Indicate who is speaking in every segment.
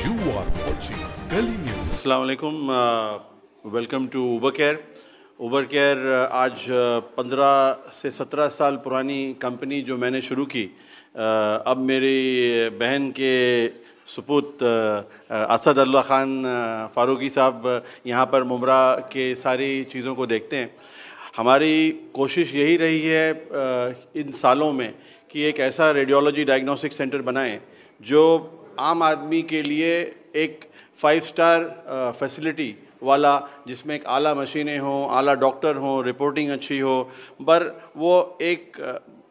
Speaker 1: You are watching Delhi News.
Speaker 2: अस्सलाम वालेकुम, welcome to Uber Care. Uber Care आज 15 से 17 साल पुरानी कंपनी जो मैंने शुरू की, अब मेरी बहन के सुपुत असद अल्लाह ख़ान फ़ारूकी साहब यहाँ पर मुमरा के सारी चीज़ों को देखते हैं। हमारी कोशिश यही रही है इन सालों में कि एक ऐसा रेडियोलॉजी डायग्नोस्टिक सेंटर बनाएं जो आम आदमी के लिए एक 5 स्टार फैसिलिटी वाला, जिसमें एक आला मशीनें हों, आला डॉक्टर हों, रिपोर्टिंग अच्छी हो, पर वो एक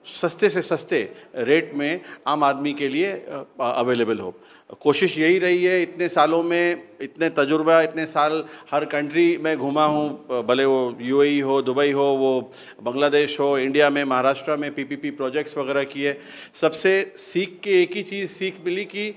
Speaker 2: सस्ते से सस्ते रेट में आम आदमी के लिए अवेलेबल हो। कोशिश यही रही है। इतने सालों में इतने तजुर्बा, इतने साल हर कंट्री में घूमा हूँ, भले वो यूएई हो, दुबई हो, वो बांग्लादेश हो, इंडिया में महाराष्ट्र में पीपीपी प्रोजेक्ट्स वगैरह किए। सबसे सीख के एक ही चीज़ सीख मिली कि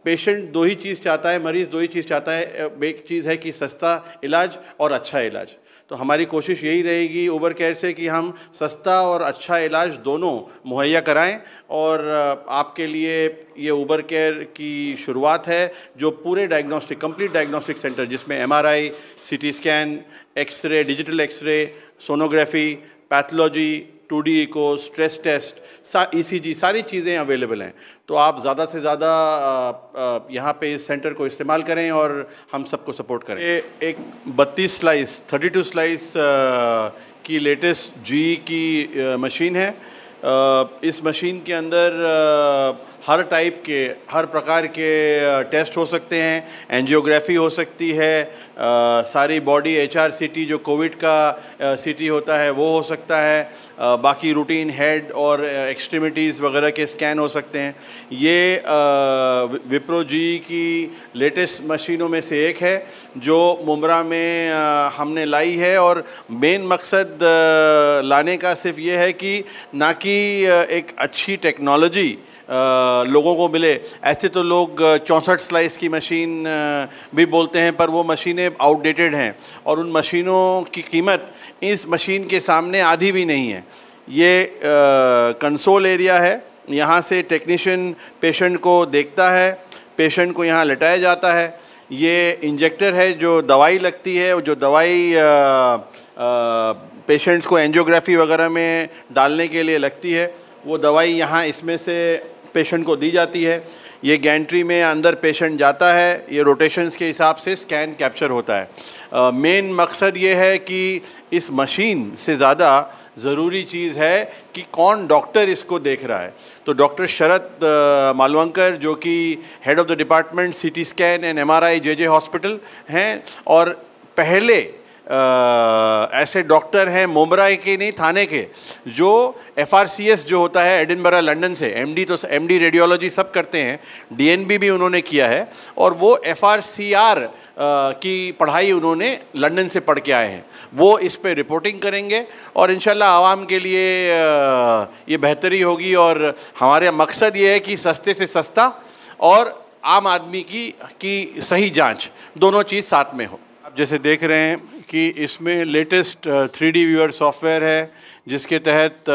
Speaker 2: पेशेंट दो ही चीज़ चाहता है, मरीज़ दो ही चीज़ चाहता है। एक चीज़ है कि सस्ता इलाज और अच्छा इलाज। तो हमारी कोशिश यही रहेगी उबर केयर से कि हम सस्ता और अच्छा इलाज दोनों मुहैया कराएं, और आपके लिए ये उबर केयर की शुरुआत है जो पूरे डायग्नोस्टिक, कंप्लीट डायग्नोस्टिक सेंटर, जिसमें MRI, CT scan, X-ray, digital X-ray, sonography, pathology, 2D echo, stress test, ECG, सारी चीज़ें अवेलेबल हैं। तो आप ज़्यादा से ज़्यादा यहाँ पे इस सेंटर को इस्तेमाल करें और हम सबको सपोर्ट करें। एक 32 स्लाइस, 32 स्लाइस की लेटेस्ट जी की मशीन है। इस मशीन के अंदर हर टाइप के, हर प्रकार के टेस्ट हो सकते हैं। एंजियोग्राफी हो सकती है, सारी बॉडी HRCT जो कोविड का CT होता है वो हो सकता है, बाकी रूटीन हेड और एक्सट्रीमिटीज़ वगैरह के स्कैन हो सकते हैं। ये विप्रो जी की लेटेस्ट मशीनों में से एक है जो मुमरा में हमने लाई है, और मेन मकसद लाने का सिर्फ ये है कि ना कि एक अच्छी टेक्नोलॉजी लोगों को मिले। ऐसे तो लोग 64 स्लाइस की मशीन भी बोलते हैं, पर वो मशीनें आउटडेटेड हैं और उन मशीनों की कीमत इस मशीन के सामने आधी भी नहीं है। ये कंसोल एरिया है, यहाँ से टेक्नीशियन पेशेंट को देखता है, पेशेंट को यहाँ लेटाया जाता है। ये इंजेक्टर है जो दवाई लगती है, जो दवाई पेशेंट्स को एंजियोग्राफी वगैरह में डालने के लिए लगती है, वो दवाई यहाँ इसमें से पेशेंट को दी जाती है। ये गैंट्री में अंदर पेशेंट जाता है, ये रोटेशंस के हिसाब से स्कैन कैप्चर होता है। मेन मकसद ये है कि इस मशीन से ज़्यादा ज़रूरी चीज़ है कि कौन डॉक्टर इसको देख रहा है। तो डॉक्टर शरद मालवंकर, जो कि head of the department CT scan and MRI JJ hospital हैं, और पहले ऐसे डॉक्टर हैं मुमरा के नहीं, थाने के, जो FRCS जो होता है एडिनबरा लंदन से, MD रेडियोलॉजी सब करते हैं, DNB भी उन्होंने किया है, और वो FRCR की पढ़ाई उन्होंने लंदन से पढ़ के आए हैं। वो इस पे रिपोर्टिंग करेंगे और इंशाल्लाह आवाम के लिए ये बेहतरी होगी। और हमारे मकसद ये है कि सस्ते से सस्ता और आम आदमी की सही जांच, दोनों चीज़ साथ में हो। आप जैसे देख रहे हैं कि इसमें लेटेस्ट 3D व्यूअर सॉफ्टवेयर है, जिसके तहत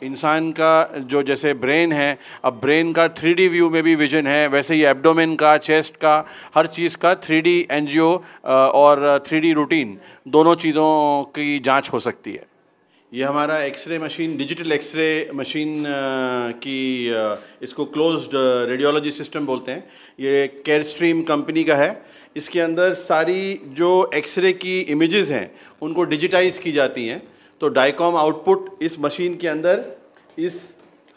Speaker 2: इंसान का जो जैसे ब्रेन है, अब ब्रेन का 3D व्यू में भी विजन है, वैसे ही एब्डोमेन का, चेस्ट का, हर चीज़ का 3D एंजियो और 3D रूटीन, दोनों चीज़ों की जांच हो सकती है। ये हमारा X-ray machine, digital X-ray machine की, इसको क्लोज्ड रेडियोलॉजी सिस्टम बोलते हैं। ये केयरस्ट्रीम कंपनी का है। इसके अंदर सारी जो एक्सरे की इमेजेस हैं उनको डिजिटाइज की जाती हैं। तो डाइकॉम आउटपुट इस मशीन के अंदर इस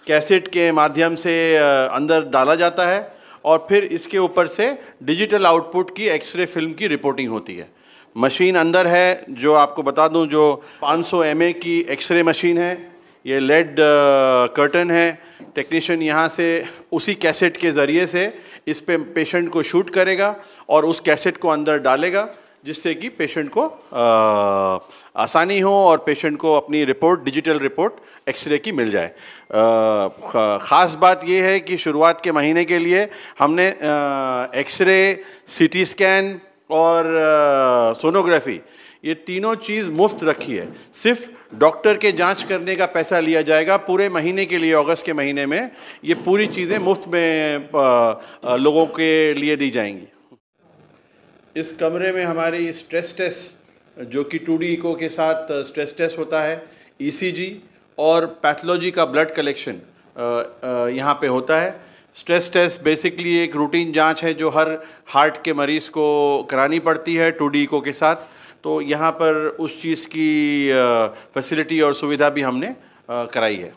Speaker 2: कैसेट के माध्यम से अंदर डाला जाता है, और फिर इसके ऊपर से डिजिटल आउटपुट की एक्सरे फिल्म की रिपोर्टिंग होती है। मशीन अंदर है, जो आपको बता दूं, जो 500 mA की एक्सरे मशीन है। ये लेड कर्टन है। टेक्नीशियन यहाँ से उसी कैसेट के ज़रिए से इस पे पेशेंट को शूट करेगा और उस कैसेट को अंदर डालेगा, जिससे कि पेशेंट को आसानी हो और पेशेंट को अपनी रिपोर्ट, डिजिटल रिपोर्ट एक्सरे की मिल जाए। ख़ास बात यह है कि शुरुआत के महीने के लिए हमने एक्सरे, CT स्कैन और सोनोग्राफी, ये तीनों चीज़ मुफ्त रखी है। सिर्फ डॉक्टर के जांच करने का पैसा लिया जाएगा पूरे महीने के लिए। अगस्त के महीने में ये पूरी चीज़ें मुफ्त में लोगों के लिए दी जाएंगी। इस कमरे में हमारी स्ट्रेस टेस्ट, जो कि 2D इको के साथ स्ट्रेस टेस्ट होता है, ECG और पैथोलॉजी का ब्लड कलेक्शन यहाँ पे होता है। स्ट्रेस टेस्ट बेसिकली एक रूटीन जांच है जो हर हार्ट के मरीज़ को करानी पड़ती है 2D इको के साथ। तो यहाँ पर उस चीज़ की फैसिलिटी और सुविधा भी हमने कराई है।